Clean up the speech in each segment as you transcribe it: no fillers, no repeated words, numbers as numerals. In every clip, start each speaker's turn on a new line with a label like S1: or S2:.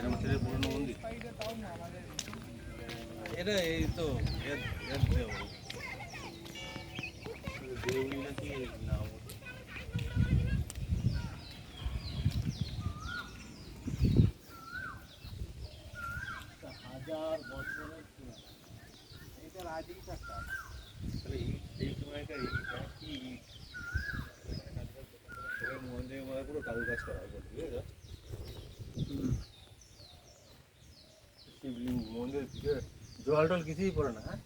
S1: হাজার বছরের পুরনো মন্দির। এটা এই তো দেউলি নাকি নাম। হাজার বছরের এটা রাজই থাকতাম তাহলে এই সময়কার ইটটা কি মন্দিরের মধ্যে পুরো কারুকাজ করা হয়, ঠিক আছে? শিবলিঙ্গ মন্দিরের ভিতরে জল টল কিছুই পড়ে না। হ্যাঁ,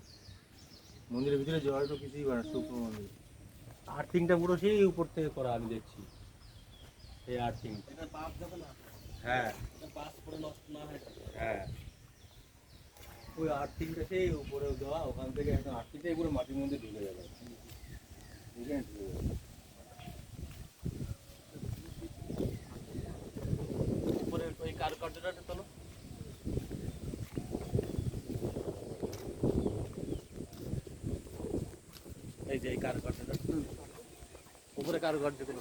S1: মন্দিরের ভিতরে জল টল কিছুই পড়ে না, শুকনো মন্দির। আর্থিংটা পুরো সেই উপর থেকে করা আমি দেখছি, এই আর্থিং। হ্যাঁ হ্যাঁ, ওই আর্থিংটা সেই উপরে দেওয়া, ওখান থেকে একদম আর্থিংটাই পুরো মাটির মধ্যে ঢুকে যাবে, ঢুকে যাবে। উপরে ওই কারুকার্যটা তোলো, এই যে এই কারুকার্যটা উপরে কারুকার্যগুলো